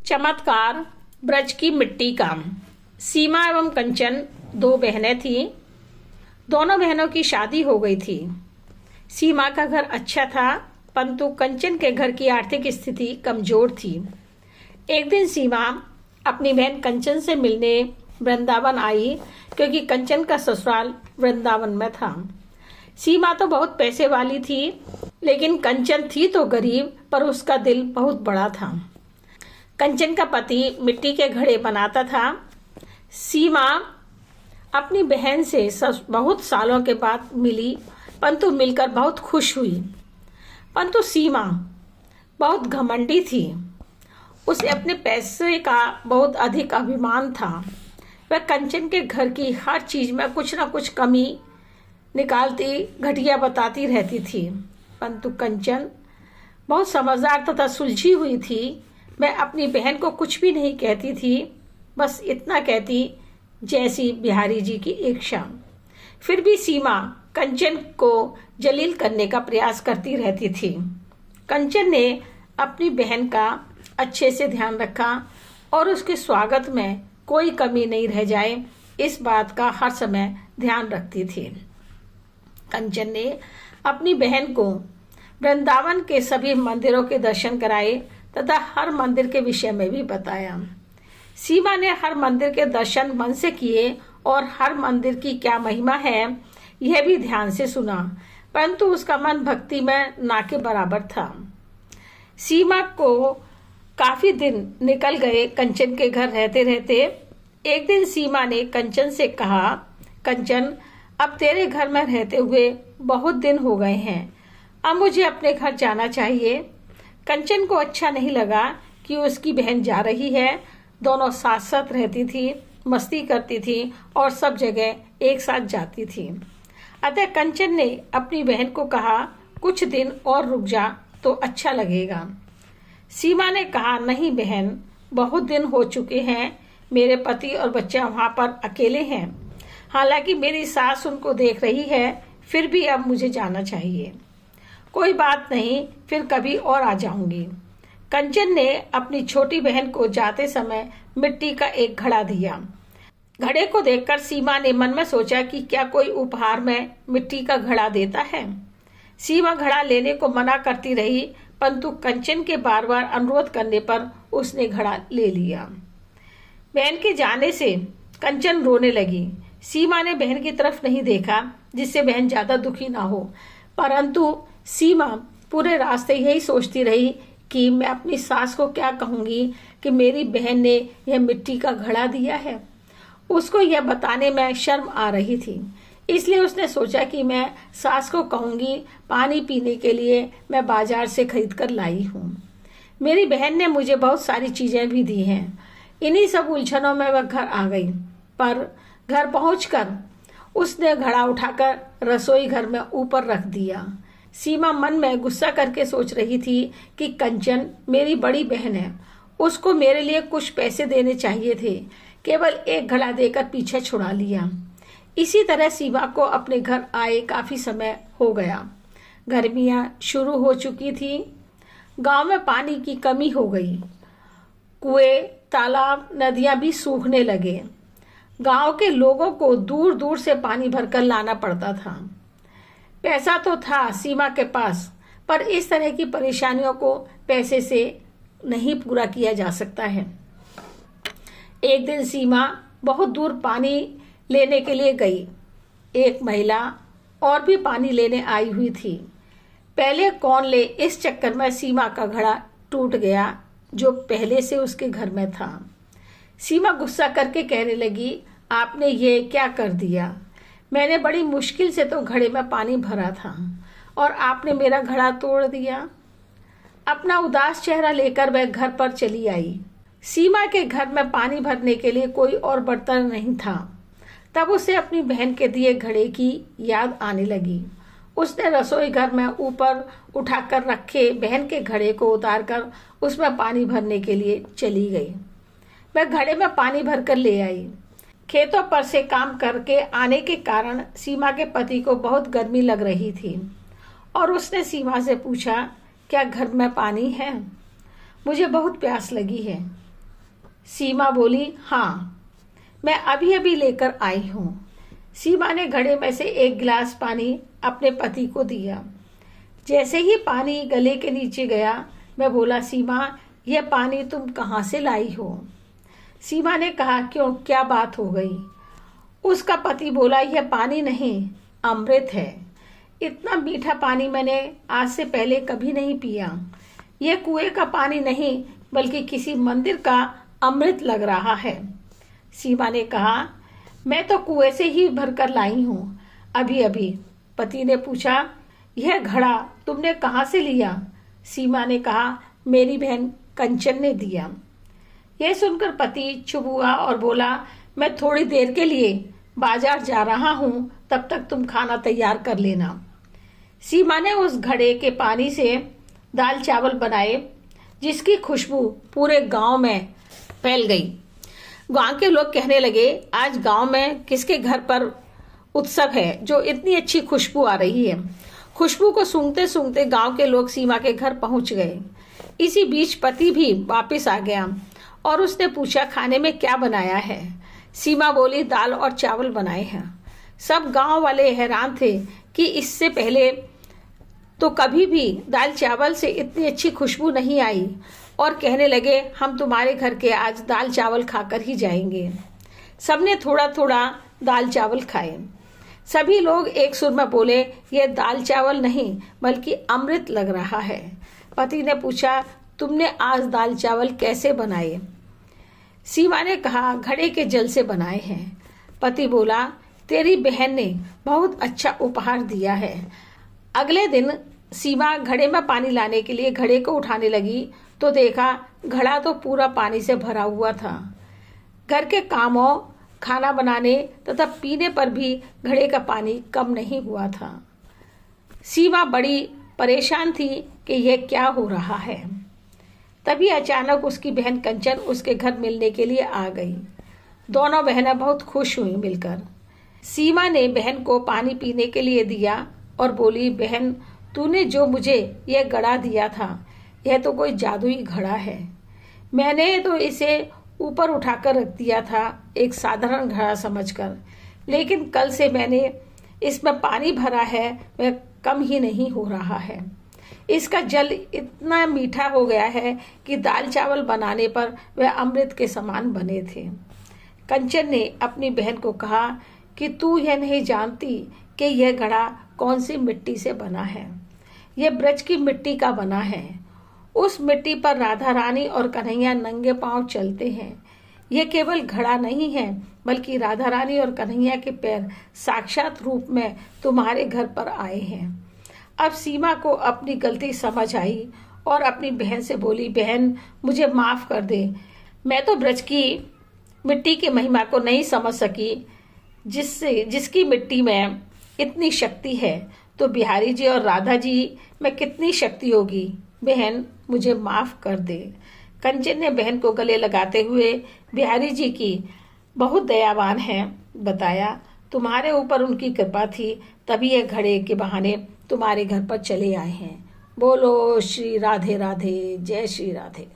चमत्कार ब्रज की मिट्टी का। सीमा एवं कंचन दो बहनें थीं। दोनों बहनों की शादी हो गई थी। सीमा का घर अच्छा था, परंतु कंचन के घर की आर्थिक स्थिति कमजोर थी। एक दिन सीमा अपनी बहन कंचन से मिलने वृंदावन आई, क्योंकि कंचन का ससुराल वृंदावन में था। सीमा तो बहुत पैसे वाली थी, लेकिन कंचन थी तो गरीब, पर उसका दिल बहुत बड़ा था। कंचन का पति मिट्टी के घड़े बनाता था। सीमा अपनी बहन से बहुत सालों के बाद मिली, परंतु मिलकर बहुत खुश हुई। परंतु सीमा बहुत घमंडी थी। उसे अपने पैसे का बहुत अधिक अभिमान था। वह कंचन के घर की हर चीज में कुछ न कुछ कमी निकालती, घटिया बताती रहती थी। परंतु कंचन बहुत समझदार तथा सुलझी हुई थी। मैं अपनी बहन को कुछ भी नहीं कहती थी, बस इतना कहती, जैसी बिहारी जी की इच्छा। फिर भी सीमा कंचन को जलील करने का प्रयास करती रहती थी। कंचन ने अपनी बहन का अच्छे से ध्यान रखा और उसके स्वागत में कोई कमी नहीं रह जाए, इस बात का हर समय ध्यान रखती थी। कंचन ने अपनी बहन को वृंदावन के सभी मंदिरों के दर्शन कराए तथा हर मंदिर के विषय में भी बताया। सीमा ने हर मंदिर के दर्शन मन से किए और हर मंदिर की क्या महिमा है यह भी ध्यान से सुना, परंतु उसका मन भक्ति में ना के बराबर था। सीमा को काफी दिन निकल गए कंचन के घर रहते रहते। एक दिन सीमा ने कंचन से कहा, कंचन, अब तेरे घर में रहते हुए बहुत दिन हो गए हैं, अब मुझे अपने घर जाना चाहिए। कंचन को अच्छा नहीं लगा कि उसकी बहन जा रही है। दोनों साथ साथ रहती थी, मस्ती करती थी और सब जगह एक साथ जाती थी। अतः कंचन ने अपनी बहन को कहा, कुछ दिन और रुक जा तो अच्छा लगेगा। सीमा ने कहा, नहीं बहन, बहुत दिन हो चुके हैं, मेरे पति और बच्चा वहां पर अकेले हैं। हालांकि मेरी सास उनको देख रही है, फिर भी अब मुझे जाना चाहिए। कोई बात नहीं, फिर कभी और आ जाऊंगी। कंचन ने अपनी छोटी बहन को जाते समय मिट्टी का एक घड़ा दिया। घड़े को देखकर सीमा ने मन में सोचा कि क्या कोई उपहार में मिट्टी का घड़ा देता है। सीमा घड़ा लेने को मना करती रही, परंतु कंचन के बार बार अनुरोध करने पर उसने घड़ा ले लिया। बहन के जाने से कंचन रोने लगी। सीमा ने बहन की तरफ नहीं देखा, जिससे बहन ज्यादा दुखी ना हो, परंतु सीमा पूरे रास्ते यही सोचती रही कि मैं अपनी सास को क्या कहूंगी कि मेरी बहन ने यह मिट्टी का घड़ा दिया है। उसको यह बताने में शर्म आ रही थी, इसलिए उसने सोचा कि मैं सास को कहूंगी, पानी पीने के लिए मैं बाजार से खरीद कर लाई हूँ। मेरी बहन ने मुझे बहुत सारी चीजें भी दी हैं। इन्हीं सब उलझनों में वह घर आ गई, पर घर पहुंचकर उसने घड़ा उठाकर रसोई घर में ऊपर रख दिया। सीमा मन में गुस्सा करके सोच रही थी कि कंचन मेरी बड़ी बहन है, उसको मेरे लिए कुछ पैसे देने चाहिए थे, केवल एक घड़ा देकर पीछे छुड़ा लिया। इसी तरह सीमा को अपने घर आए काफी समय हो गया। गर्मियां शुरू हो चुकी थी। गांव में पानी की कमी हो गई। कुएं, तालाब, नदियां भी सूखने लगे। गांव के लोगों को दूर दूर से पानी भरकर लाना पड़ता था। पैसा तो था सीमा के पास, पर इस तरह की परेशानियों को पैसे से नहीं पूरा किया जा सकता है। एक दिन सीमा बहुत दूर पानी लेने के लिए गई। एक महिला और भी पानी लेने आई हुई थी। पहले कौन ले, इस चक्कर में सीमा का घड़ा टूट गया, जो पहले से उसके घर में था। सीमा गुस्सा करके कहने लगी, आपने ये क्या कर दिया? मैंने बड़ी मुश्किल से तो घड़े में पानी भरा था और आपने मेरा घड़ा तोड़ दिया। अपना उदास चेहरा लेकर वह घर पर चली आई। सीमा के घर में पानी भरने के लिए कोई और बर्तन नहीं था। तब उसे अपनी बहन के दिए घड़े की याद आने लगी। उसने रसोई घर में ऊपर उठाकर रखे बहन के घड़े को उतारकर उसमें पानी भरने के लिए चली गई। वह घड़े में पानी भरकर ले आई। खेतों पर से काम करके आने के कारण सीमा के पति को बहुत गर्मी लग रही थी और उसने सीमा से पूछा, क्या घर में पानी है? मुझे बहुत प्यास लगी है। सीमा बोली, हाँ, मैं अभी अभी लेकर आई हूँ। सीमा ने घड़े में से एक गिलास पानी अपने पति को दिया। जैसे ही पानी गले के नीचे गया, मैं बोला, सीमा, यह पानी तुम कहाँ से लाई हो? सीमा ने कहा, क्यों, क्या बात हो गई? उसका पति बोला, यह पानी नहीं, अमृत है। इतना मीठा पानी मैंने आज से पहले कभी नहीं पिया। यह कुएं का पानी नहीं, बल्कि किसी मंदिर का अमृत लग रहा है। सीमा ने कहा, मैं तो कुएं से ही भरकर लाई हूँ अभी अभी। पति ने पूछा, यह घड़ा तुमने कहाँ से लिया? सीमा ने कहा, मेरी बहन कंचन ने दिया। यह सुनकर पति चुप हुआ और बोला, मैं थोड़ी देर के लिए बाजार जा रहा हूँ, तब तक तुम खाना तैयार कर लेना। सीमा ने उस घड़े के पानी से दाल चावल बनाए, जिसकी खुशबू पूरे गांव में फैल गई। गांव के लोग कहने लगे, आज गांव में किसके घर पर उत्सव है जो इतनी अच्छी खुशबू आ रही है। खुशबू को सूंघते सूंघते गांव के लोग सीमा के घर पहुंच गए। इसी बीच पति भी वापस आ गया और उसने पूछा, खाने में क्या बनाया है? सीमा बोली, दाल और चावल बनाए हैं। सब गांव वाले हैरान थे कि इससे पहले तो कभी भी दाल चावल से इतनी अच्छी खुशबू नहीं आई और कहने लगे, हम तुम्हारे घर के आज दाल चावल खाकर ही जाएंगे। सबने थोड़ा थोड़ा दाल चावल खाए। सभी लोग एक सुर में बोले, यह दाल चावल नहीं बल्कि अमृत लग रहा है। पति ने पूछा, तुमने आज दाल चावल कैसे बनाए? सीमा ने कहा, घड़े के जल से बनाए हैं। पति बोला, तेरी बहन ने बहुत अच्छा उपहार दिया है। अगले दिन सीमा घड़े में पानी लाने के लिए घड़े को उठाने लगी तो देखा घड़ा तो पूरा पानी से भरा हुआ था। घर के कामों, खाना बनाने तथा पीने पर भी घड़े का पानी कम नहीं हुआ था। सीमा बड़ी परेशान थी कि यह क्या हो रहा है। तभी अचानक उसकी बहन कंचन उसके घर मिलने के लिए आ गई। दोनों बहनें बहुत खुश हुई मिलकर। सीमा ने बहन को पानी पीने के लिए दिया और बोली, बहन, तूने जो मुझे यह घड़ा दिया था, यह तो कोई जादुई घड़ा है। मैंने तो इसे ऊपर उठाकर रख दिया था एक साधारण घड़ा समझकर, लेकिन कल से मैंने इसमें पानी भरा है, वह कम ही नहीं हो रहा है। इसका जल इतना मीठा हो गया है कि दाल चावल बनाने पर वह अमृत के समान बने थे। कंचन ने अपनी बहन को कहा कि तू यह नहीं जानती कि यह घड़ा कौन सी मिट्टी से बना है। यह ब्रज की मिट्टी का बना है। उस मिट्टी पर राधा रानी और कन्हैया नंगे पांव चलते हैं। यह केवल घड़ा नहीं है, बल्कि राधा रानी और कन्हैया के पैर साक्षात रूप में तुम्हारे घर पर आए हैं। अब सीमा को अपनी गलती समझ आई और अपनी बहन से बोली, बहन, मुझे माफ कर दे। मैं तो ब्रज की मिट्टी की महिमा को नहीं समझ सकी, जिसकी मिट्टी में इतनी शक्ति है, तो बिहारी जी और राधा जी में कितनी शक्ति होगी। बहन, मुझे माफ कर दे। कंचन ने बहन को गले लगाते हुए बिहारी जी की बहुत दयावान है बताया, तुम्हारे ऊपर उनकी कृपा थी, तभी यह घड़े के बहाने तुम्हारे घर पर चले आए हैं। बोलो श्री राधे राधे, जय श्री राधे।